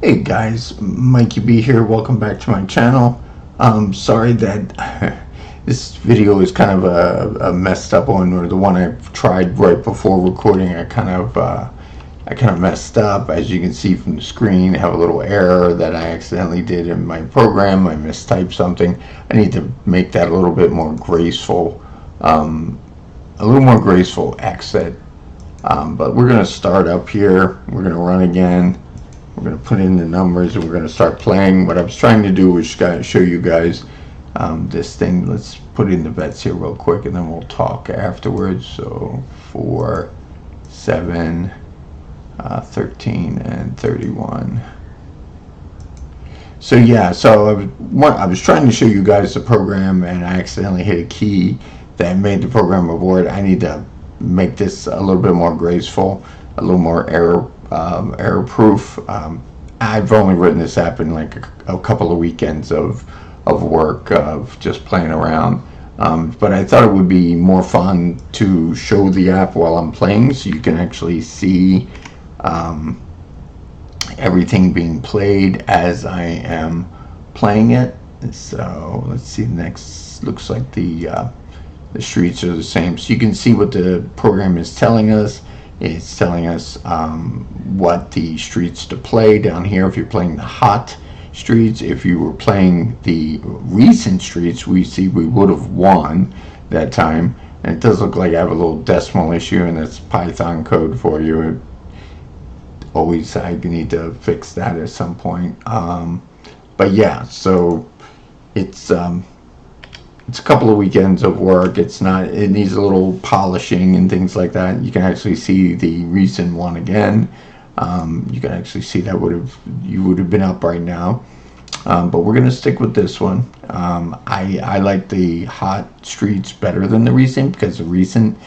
Hey guys, Mikey B here. Welcome back to my channel. Sorry that this video is kind of a messed up one, or the one I tried right before recording. I kind of messed up. As you can see from the screen, I have a little error that I accidentally did in my program. I mistyped something. I need to make that a little bit more graceful, a little more graceful exit. But we're going to start up here. We're going to run again. We're going to put in the numbers and we're going to start playing. What I was trying to do was show you guys this thing. Let's put in the bets here real quick and then we'll talk afterwards. So 4, 7, 13, and 31. So yeah, so I was trying to show you guys the program and I accidentally hit a key that made the program abort. I need to make this a little bit more graceful, a little more error proof. I've only written this app in like a couple of weekends of work, of just playing around. But I thought it would be more fun to show the app while I'm playing, so you can actually see everything being played as I am playing it. So let's see. Next, looks like the streets are the same, so you can see what the program is telling us. It's telling us what the streets to play down here. If you're playing the hot streets, if you were playing the recent streets, we see we would have won that time. And it does look like I have a little decimal issue, and that's Python code for you. Always, I need to fix that at some point. But yeah, so it's a couple of weekends of work. It needs a little polishing and things like that. You can actually see the recent one again. You can actually see that you would have been up right now. But we're gonna stick with this one. I like the hot streets better than the recent, because the recent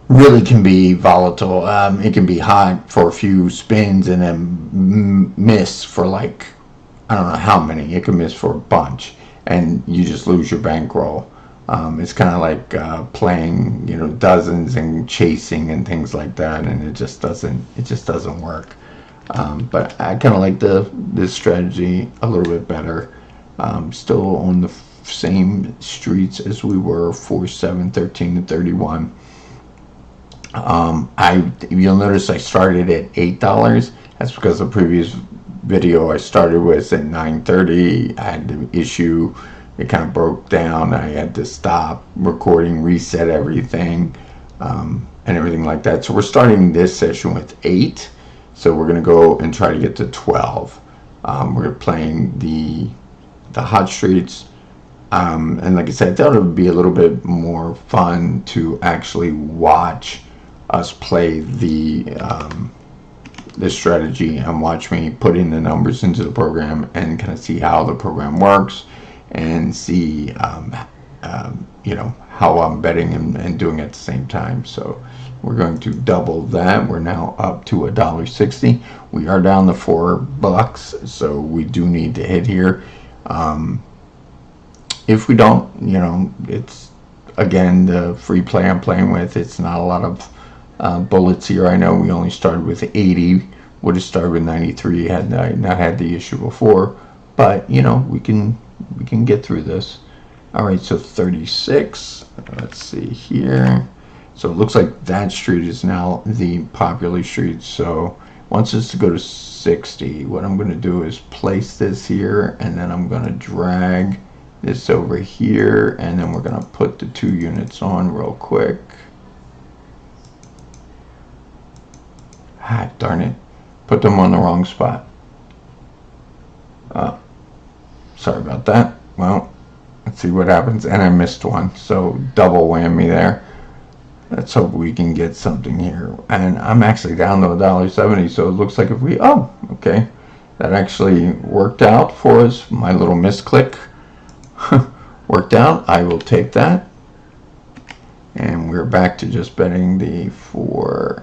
really can be volatile. It can be hot for a few spins and then miss for like, I don't know how many. It can miss for a bunch and you just lose your bankroll. It's kind of like playing, dozens and chasing and things like that, and it just doesn't work. But I kind of like this strategy a little bit better. Still on the same streets as we were, 4, 7, 13, and 31. You'll notice I started at $8. That's because the previous video I started with at 9:30. I had the issue. It kind of broke down. I had to stop recording, reset everything, and everything like that. So we're starting this session with 8. So we're going to go and try to get to 12. We're playing the hot streets. And like I said, I thought it would be a little bit more fun to actually watch us play the strategy and watch me put in the numbers into the program and kind of see how the program works and see how I'm betting and doing it at the same time. So we're going to double that. We're now up to $1.60. We are down to $4, so we do need to hit here. If we don't, it's again the free play I'm playing with. It's not a lot of bullets here. I know we only started with 80. Would have started with 93 had I not had the issue before, but we can get through this. All right, so 36. Let's see here. So it looks like that street is now the popular street. So once it's to go to 60, what I'm going to do is place this here, and then I'm going to drag this over here, and then we're going to put the 2 units on real quick. Ah, darn it. Put them on the wrong spot. Sorry about that. Well, let's see what happens. And I missed one, so double whammy there. Let's hope we can get something here. And I'm actually down to $1.70, so it looks like if we... Oh, okay. That actually worked out for us. My little misclick worked out. I will take that. And we're back to just betting the 4...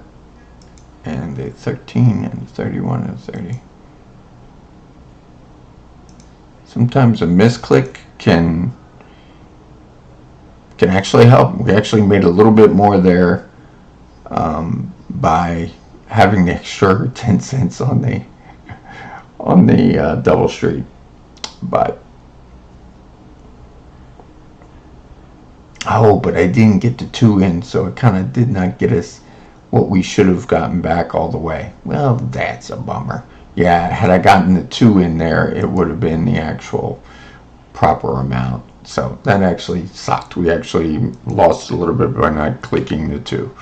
and the 13 and 31 and 30. Sometimes a misclick can actually help. We actually made a little bit more there by having the extra 10 cents on the on the double street. But but I didn't get the 2 in, so it kind of did not get us what we should have gotten back all the way. Well, that's a bummer. Yeah, had I gotten the 2 in there, it would have been the actual proper amount. So that actually sucked. We actually lost a little bit by not clicking the 2.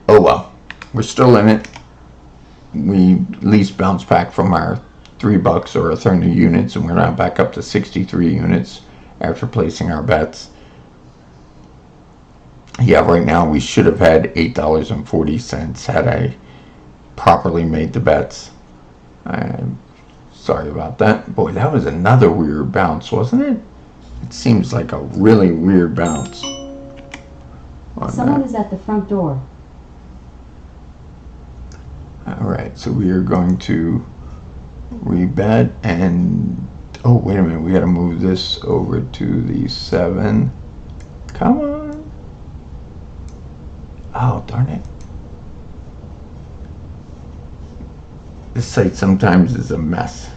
Oh well, we're still in it. We at least bounced back from our $3 or our 30 units, and we're now back up to 63 units after placing our bets. Yeah, right now we should have had $8.40 had I properly made the bets. I'm sorry about that. Boy, that was another weird bounce, wasn't it? It seems like a really weird bounce. Someone is at the front door. Alright, so we are going to rebet and... Oh, wait a minute. We got to move this over to the 7. Come on. Oh, darn it. This site sometimes is a mess.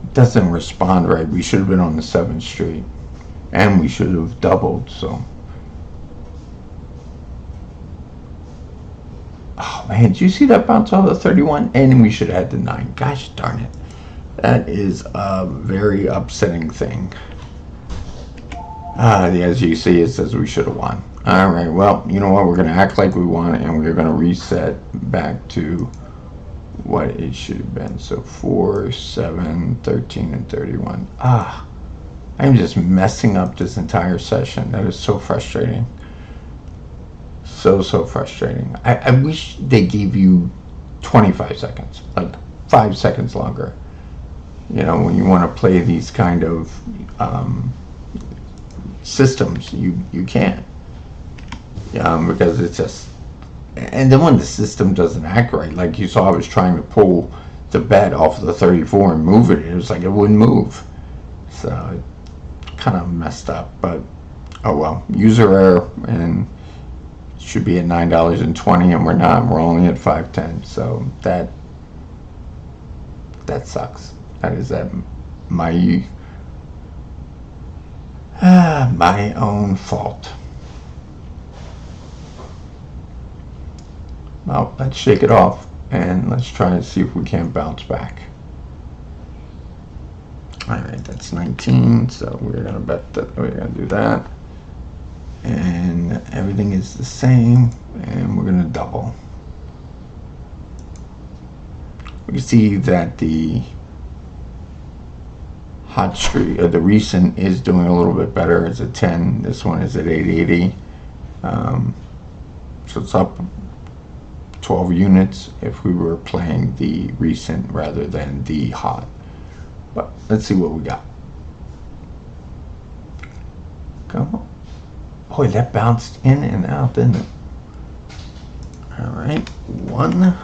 It doesn't respond right. We should have been on the 7th Street. And we should have doubled, so... Oh, man, did you see that bounce off the 31? And we should have had the 9. Gosh darn it. That is a very upsetting thing. As you see, it says we should have won. Alright, well, you know what? We're going to act like we won, and we're going to reset back to what it should have been. So 4, 7, 13, and 31. I'm just messing up this entire session. That is so frustrating. So frustrating. I wish they gave you 25 seconds, like 5 seconds longer. You know, when you want to play these kind of systems, you can't. Because it's just, and then when the system doesn't act right, like you saw, I was trying to pull the bet off of the 34 and move it. It was like it wouldn't move. So it kind of messed up, but oh well. User error, and it should be at $9.20, and we're not. We're only at $5.10. So that sucks. That is my own fault. Well, let's shake it off and let's try to see if we can bounce back. Alright, that's 19, so we're gonna bet that we're gonna do that. And everything is the same, and we're gonna double. We can see that the hot streak, the recent, is doing a little bit better. It's at 10. This one is at 880. So it's up 12 units if we were playing the recent rather than the hot. But let's see what we got. Come on. Boy, that bounced in and out, didn't it? Alright, 1.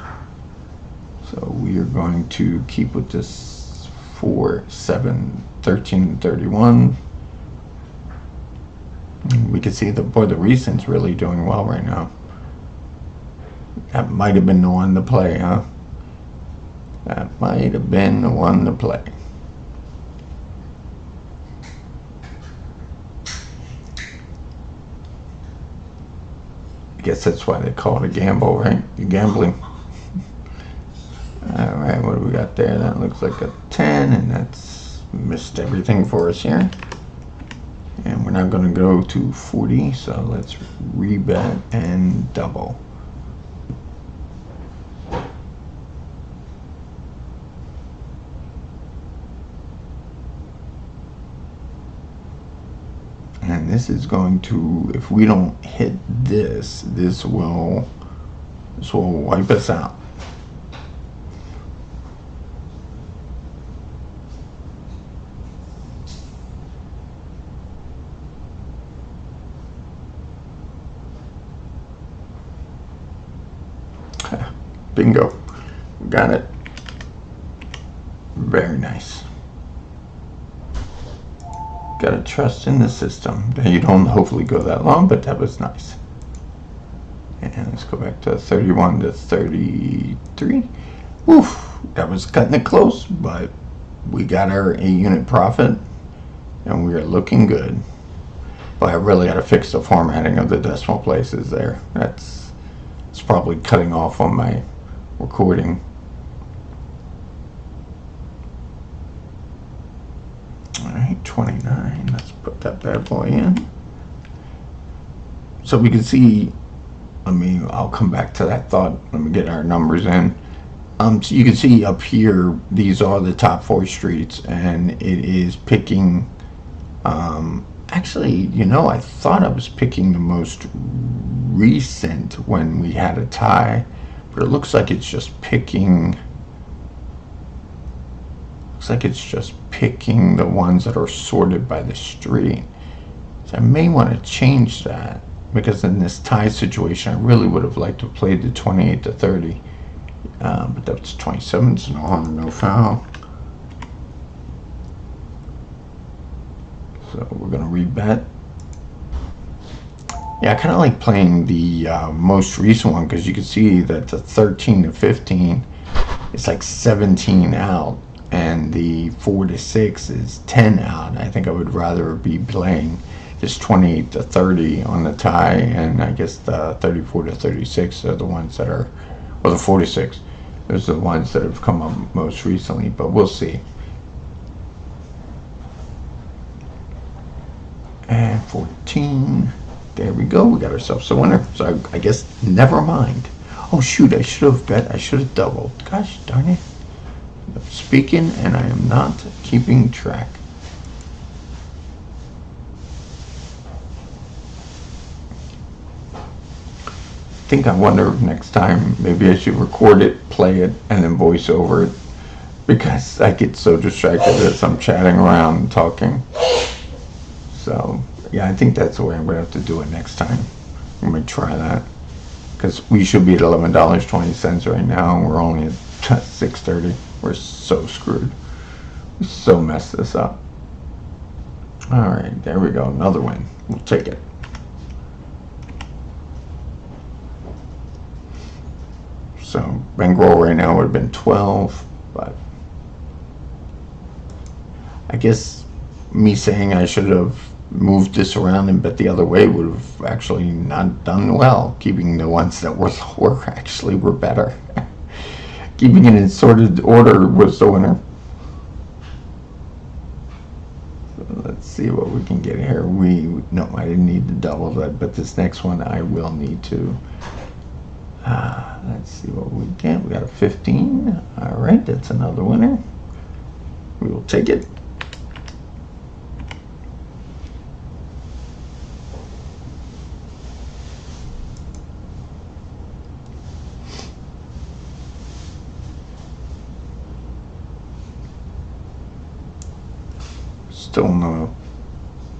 So we are going to keep with this 4, 7, 13, and 31. We can see the recent's really doing well right now. That might have been the one to play, huh? That might have been the one to play. I guess that's why they call it a gamble, right? You're gambling. Alright, what do we got there? That looks like a 10, and that's missed everything for us here. And we're now going to go to 40, so let's rebet and double. And this is going to, if we don't hit this, this will wipe us out. Bingo. Got it. Very nice. Gotta trust in the system. You don't hopefully go that long, but that was nice. And let's go back to 31 to 33. Oof, that was cutting it close, but we got our 8-unit profit, and we are looking good. But I really got to fix the formatting of the decimal places there. It's probably cutting off on my recording. All right, 29. Let's put that bad boy in. So we can see. I'll come back to that thought. Let me get our numbers in. So you can see up here, these are the top 4 streets, and it is picking. Actually, I thought I was picking the most recent when we had a tie, but it looks like it's just picking. Looks like it's just picking the ones that are sorted by the street. So I may want to change that, because in this tie situation, I really would have liked to play the 28 to 30. But that's 27, so no harm, no foul. So we're going to rebet. Yeah, I kind of like playing the most recent one, because you can see that the 13 to 15 is like 17 out, and the 4 to 6 is 10 out. I think I would rather be playing just 28 to 30 on the tie, and I guess the 34 to 36 are the ones that are, or the 46. Those are the ones that have come up most recently, but we'll see. And 14. There we go. We got ourselves a winner. So I guess never mind. Oh shoot, I should have bet. I should have doubled. Gosh darn it. I'm speaking and I am not keeping track. I wonder if next time maybe I should record it, play it, and then voice over it, because I get so distracted as I'm chatting around and talking. So yeah, I think that's the way I'm going to have to do it next time. I'm going to try that, because we should be at $11.20 right now, and we're only at $6.30. We're so screwed. We so messed this up. All right, there we go. Another win. We'll take it. So bankroll right now would have been 12, but I guess me saying I should have moved this around and bet the other way would have actually not done well. Keeping the ones that were lower actually were better. Keeping it in sorted order was the winner. So let's see what we can get here. No, I didn't need to double that, but this next one I will need to. Let's see what we get. We got a 15. All right, that's another winner. We will take it. Still in the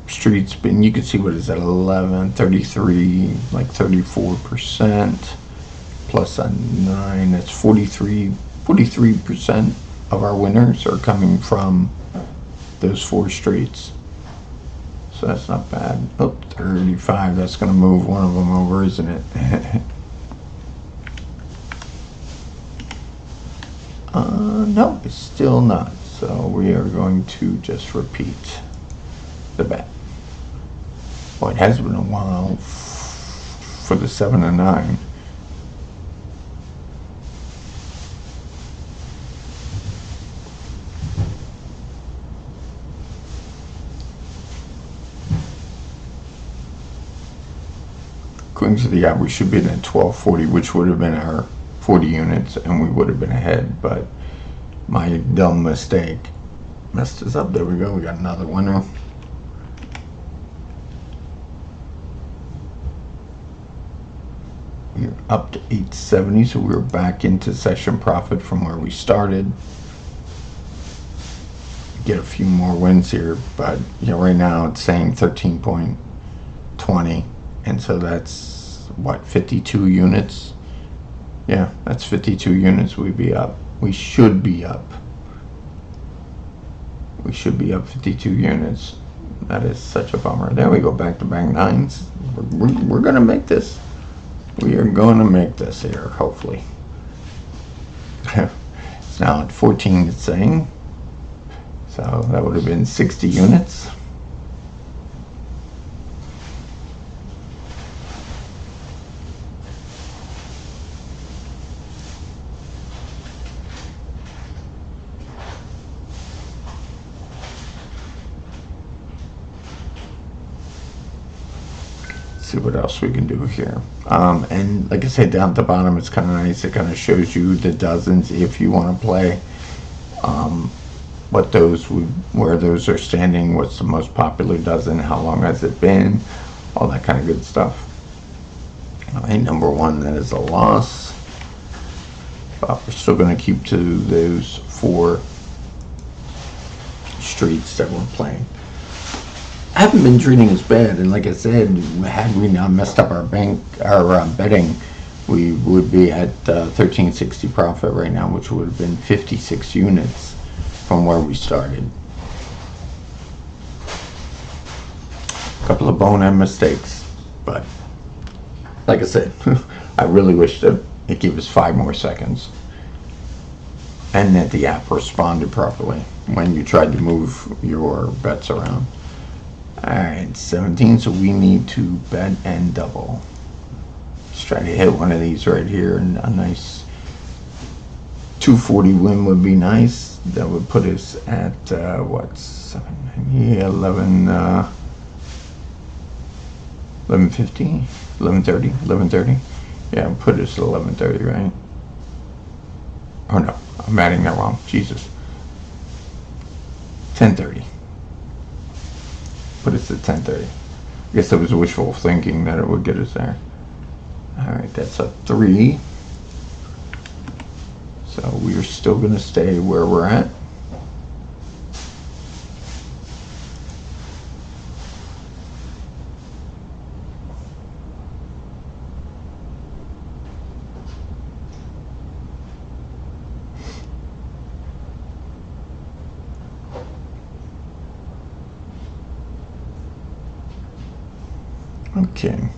street spin. You can see what is that, 11, 33, like 34%. Plus a 9, that's 43% of our winners are coming from those 4 streets. So that's not bad. Oh, 35, that's going to move one of them over, isn't it? No, it's still not. So we are going to just repeat the bet. Well, it has been a while for the 7 and 9. According to the app, we should be at 1240, which would have been our 40 units, and we would have been ahead, but my dumb mistake messed us up. There we go. We got another winner. We're up to 870, so we're back into session profit from where we started. Get a few more wins here, but right now it's saying 13.20. And so that's, what, 52 units? Yeah, that's 52 units we'd be up. We should be up. We should be up 52 units. That is such a bummer. There we go, back-to-back 9s. We're going to make this. We are going to make this here, hopefully. It's now at 14, it's saying. So that would have been 60 units. See what else we can do here. And like I said, down at the bottom, it's kind of nice. It kind of shows you the dozens if you want to play. What those would, where those are standing, what's the most popular dozen, how long has it been, all that kind of good stuff. All right, number one, that is a loss. But we're still going to keep to those 4 streets that we're playing. I haven't been treating as bad, and like I said, had we not messed up our betting, we would be at 1360 profit right now, which would have been 56 units from where we started. A couple of bonehead mistakes, but like I said, I really wish that it gave us 5 more seconds, and that the app responded properly when you tried to move your bets around. Alright, 17, so we need to bet and double. Let's try to hit one of these right here, and a nice 240 win would be nice. That would put us at, what, 790, 1150, 1130. Yeah, put us at 1130, right? Oh no, I'm adding that wrong, Jesus. 1030. Put us at 1030. I guess that was wishful thinking that it would get us there. Alright, that's a 3. So we are still going to stay where we're at. Okay.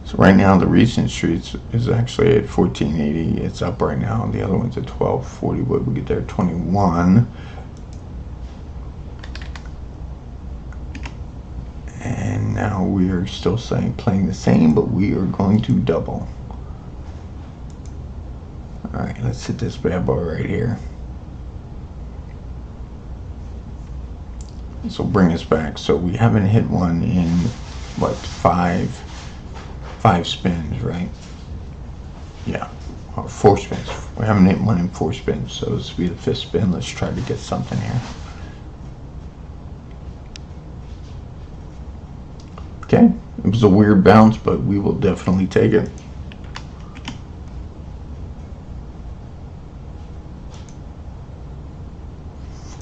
So right now the recent streets is actually at 1480. It's up right now. The other one's at 1240. What we get there? 21. And now we are still playing the same, but we are going to double. All right, let's hit this bad boy right here. This will bring us back. So we haven't hit one in what, five spins, right? Yeah, or 4 spins. We haven't hit one in 4 spins, so this will be the 5th spin. Let's try to get something here. Okay, it was a weird bounce, but we will definitely take it.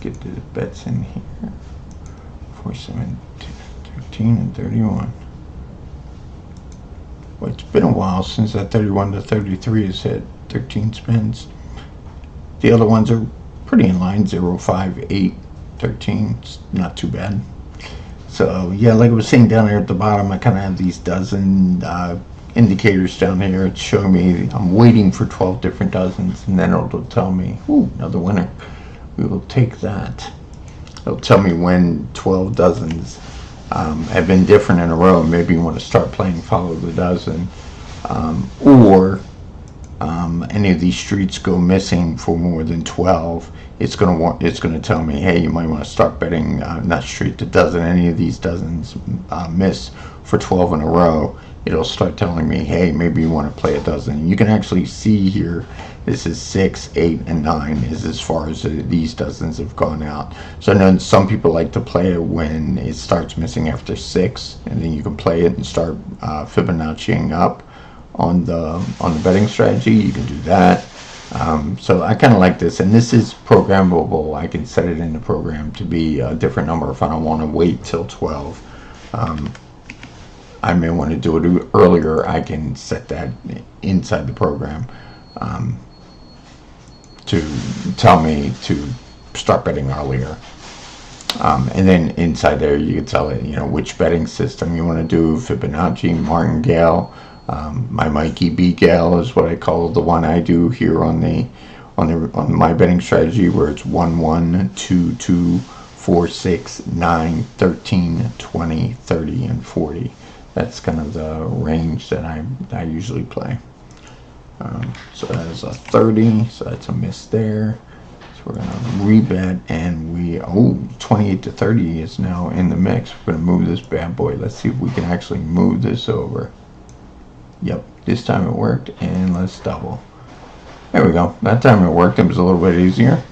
Get the bets in here. 4, 7, 13, and 31. Well, it's been a while since that 31 to 33 has hit 13 spins. The other ones are pretty in line, 0, 5, 8, 13. It's not too bad. So yeah, like I was saying down here at the bottom, I kind of have these dozen indicators down here. It's showing me I'm waiting for 12 different dozens, and then it'll tell me, ooh, another winner. We will take that. It'll tell me when 12 dozens have been different in a row. Maybe you want to start playing follow the dozen, or any of these streets go missing for more than 12. It's gonna tell me, hey, you might want to start betting not street to dozen. Any of these dozens miss for 12 in a row. It'll start telling me, hey, maybe you want to play a dozen. You can actually see here, this is 6, 8, and 9 is as far as these dozens have gone out. So I know some people like to play it when it starts missing after 6, and then you can play it and start Fibonacciing up on the betting strategy. You can do that. So I kind of like this, and this is programmable. I can set it in the program to be a different number if I don't want to wait till 12. I may want to do it earlier. I can set that inside the program to tell me to start betting earlier. And then inside there you can tell it, which betting system you want to do, Fibonacci, martingale, My Mikey B Gale is what I call the one I do here on my betting strategy, where it's 1 1 2 2 4 6 9 13 20 30 and 40. That's kind of the range that I usually play. So that is a 30, so that's a miss there. So we're gonna rebet, and 28 to 30 is now in the mix. We're gonna move this bad boy. Let's see if we can actually move this over. Yep, this time it worked, and let's double. There we go. That time it worked. It was a little bit easier.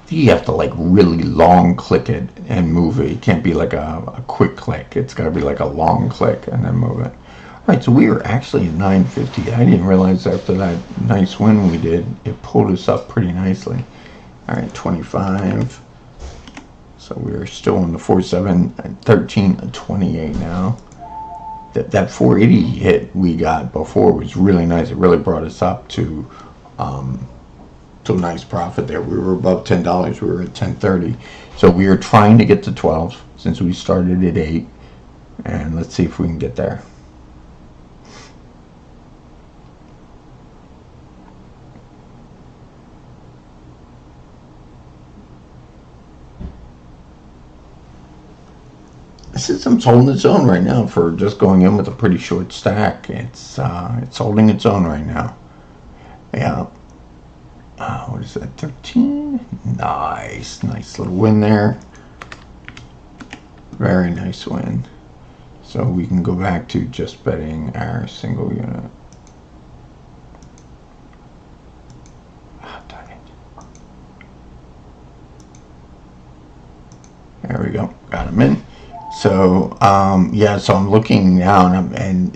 You have to like really long click it and move it. It can't be like a quick click. It's got to be like a long click and then move it. All right, so we were actually at 950. I didn't realize after that nice win we did, it pulled us up pretty nicely. All right, 25. So we're still in the 47, 13, 28 now. That 480 hit we got before was really nice. It really brought us up to a nice profit there. We were above $10. We were at 1030. So we are trying to get to 12 since we started at 8. And let's see if we can get there. The system's holding its own right now for just going in with a pretty short stack. It's holding its own right now. Yeah. What is that? 13. Nice little win there. Very nice win. So we can go back to just betting our single unit. Darn it. There we go. Got him in. So yeah, so I'm looking now, and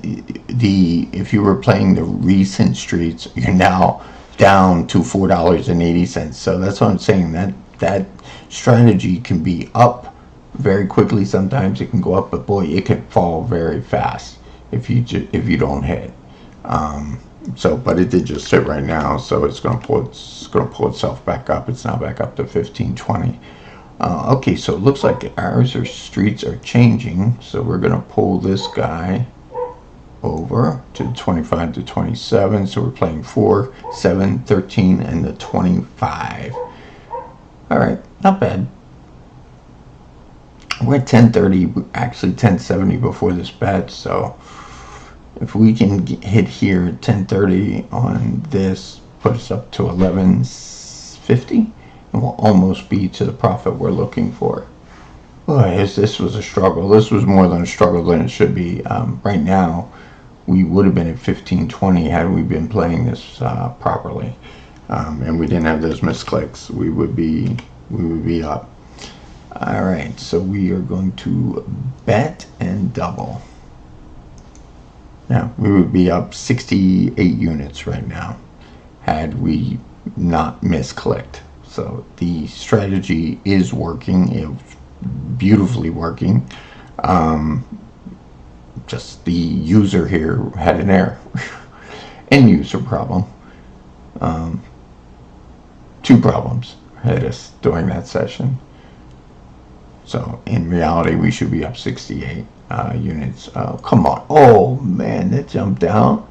if you were playing the recent streets, you're now down to $4.80. So that's what I'm saying. That strategy can be up very quickly. Sometimes it can go up, but boy, it can fall very fast if you don't hit. But it did just sit right now, so it's gonna pull itself back up. It's now back up to 15.20. Okay, so it looks like streets are changing. So we're gonna pull this guy over to 25 to 27. So we're playing 4, 7, 13, and the 25. All right, not bad. We're at 1030, actually 1070 before this bet. So if we can hit here at 1030 on this, put us up to 1150. Will almost be to the profit we're looking for. Boy, this was a struggle. This was more than a struggle than it should be. Right now, we would have been at 15.20 had we been playing this properly, and we didn't have those misclicks. We would be up. All right, so we are going to bet and double. Now we would be up 68 units right now had we not misclicked. So the strategy is working. It's beautifully working. Just the user here had an error. End user problem. 2 problems hit us during that session. So in reality, we should be up 68 units. Come on. Oh man, that jumped out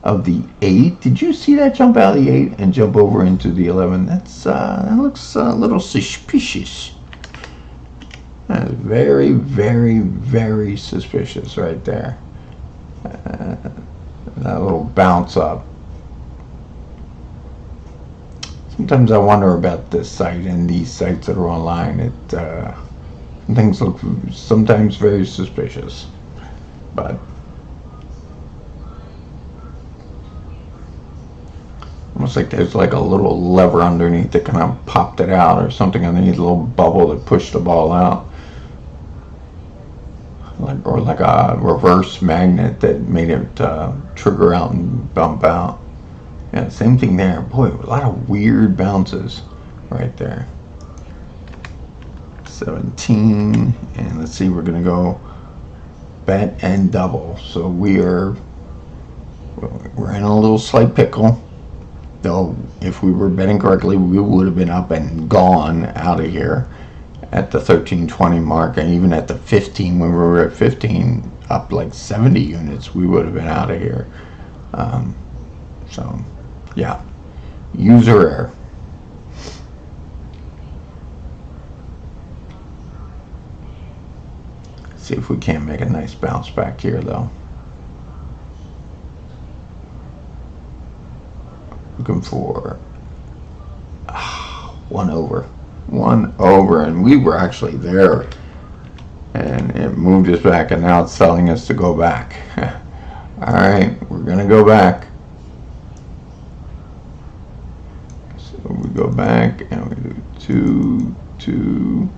of the 8. Did you see that jump out of the 8 and jump over into the 11? That looks a little suspicious. That is very, very, very suspicious right there. That little bounce up. Sometimes I wonder about this site and these sites that are online. Things look sometimes very suspicious, but almost like there's like a little lever underneath that kind of popped it out, or something underneath, a little bubble that pushed the ball out, or like a reverse magnet that made it trigger out and bump out. Yeah, same thing there. Boy, a lot of weird bounces right there. 17, and let's see, we're gonna go bet and double. So we're in a little slight pickle. Though if we were betting correctly, we would have been up and gone out of here. at the 1320 mark, and even at the 15, when we were at 15, up like 70 units, we would have been out of here. So, yeah, user error. See if we can't make a nice bounce back here, though. Looking for 1 over, and we were actually there, and it moved us back, and now it's telling us to go back. All right, we're gonna go back. So we go back, and we do 2, 2,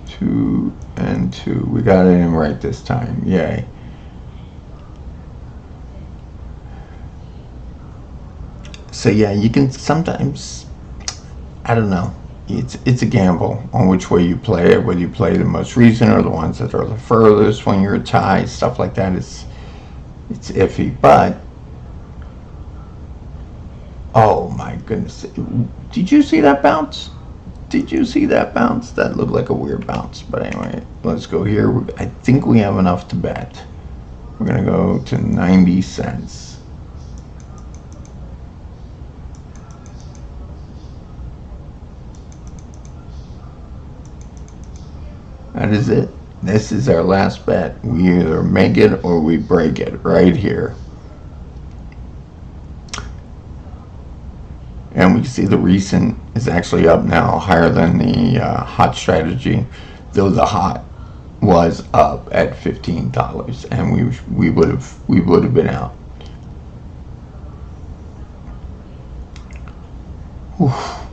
2, and 2. We got it in right this time. Yay. So yeah, you can sometimes, I don't know, it's a gamble on which way you play it, whether you play the most recent or the ones that are the furthest when you're a tie, stuff like that. It's iffy, but oh my goodness, did you see that bounce? Did you see that bounce? That looked like a weird bounce, but anyway, let's go here. I think we have enough to bet. We're gonna go to 90 cents. That is it. This is our last bet. We either make it or we break it right here. And we can see the recent is actually up now, higher than the hot strategy, though the hot was up at $15, and we would have been out.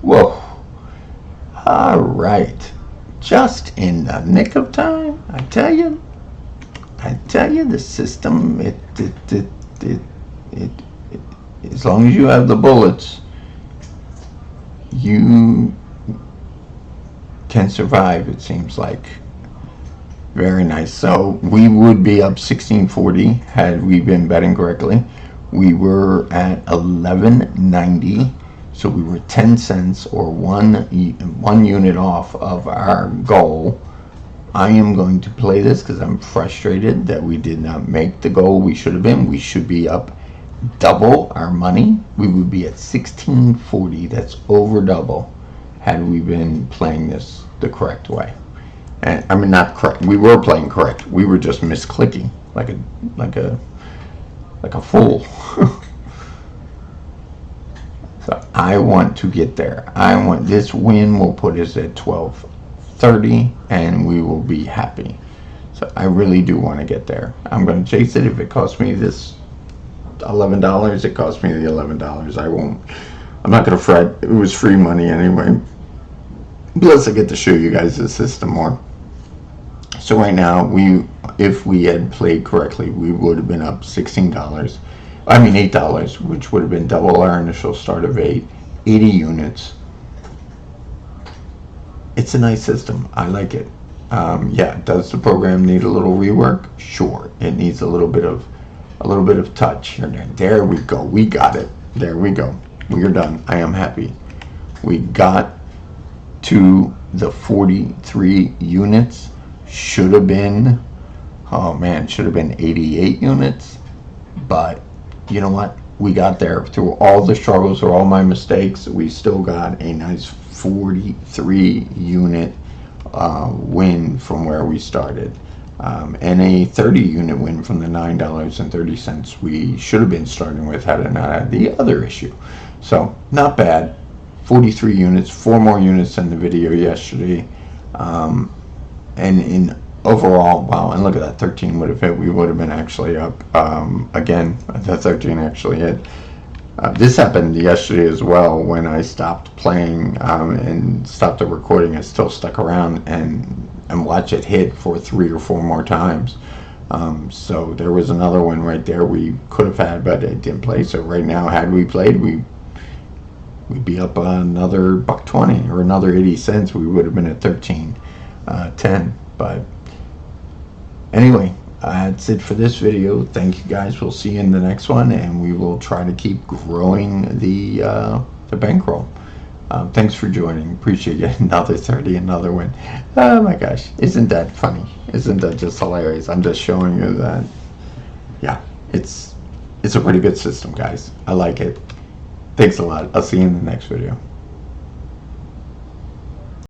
Whoa! All right. Just in the nick of time, I tell you, the system, it as long as you have the bullets, you can survive, it seems like. Very nice. So we would be up 1640 had we been betting correctly. We were at 1190. So we were 10 cents or one unit off of our goal. I am going to play this because I'm frustrated that we did not make the goal we should have been. We should be up double our money. We would be at 1640. That's over double had we been playing this the correct way. And I mean, not correct. We were playing correct. We were just misclicking like a fool. So I want to get there. I want this win will put us at 1230, and we will be happy. So I really do want to get there. I'm going to chase it. If it costs me this $11, it costs me the $11. I won't. I'm not going to fret. It was free money anyway. Plus, I get to show you guys the system more. So right now, if we had played correctly, we would have been up $16. I mean $8, which would have been double our initial start of 80 units. It's a nice system. I like it. Yeah, does the program need a little rework? Sure, it needs a little bit of touch here and there. There we go. We got it. There we go. We are done. I am happy. We got to the 43 units. Should have been, oh man, should have been 88 units, but you know what? We got there through all the struggles or all my mistakes. We still got a nice 43 unit win from where we started, and a 30 unit win from the $9.30 we should have been starting with had it not had the other issue. So not bad. 43 units, 4 more units than the video yesterday, and in overall, wow, and look at that, 13 would have hit. We would have been actually up again. The 13 actually hit. This happened yesterday as well when I stopped playing and stopped the recording. I still stuck around and watched it hit for 3 or 4 more times. So there was another one right there we could have had, but it didn't play. So right now, had we played, we'd be up another $1.20 or another 80 cents. We would have been at 13.10. But anyway, that's it for this video. Thank you guys. We'll see you in the next one, and we will try to keep growing the bankroll. Thanks for joining. Appreciate you. Another 30, another win. Oh my gosh. Isn't that funny? Isn't that just hilarious? I'm just showing you that, yeah, it's a pretty good system, guys. I like it. Thanks a lot. I'll see you in the next video.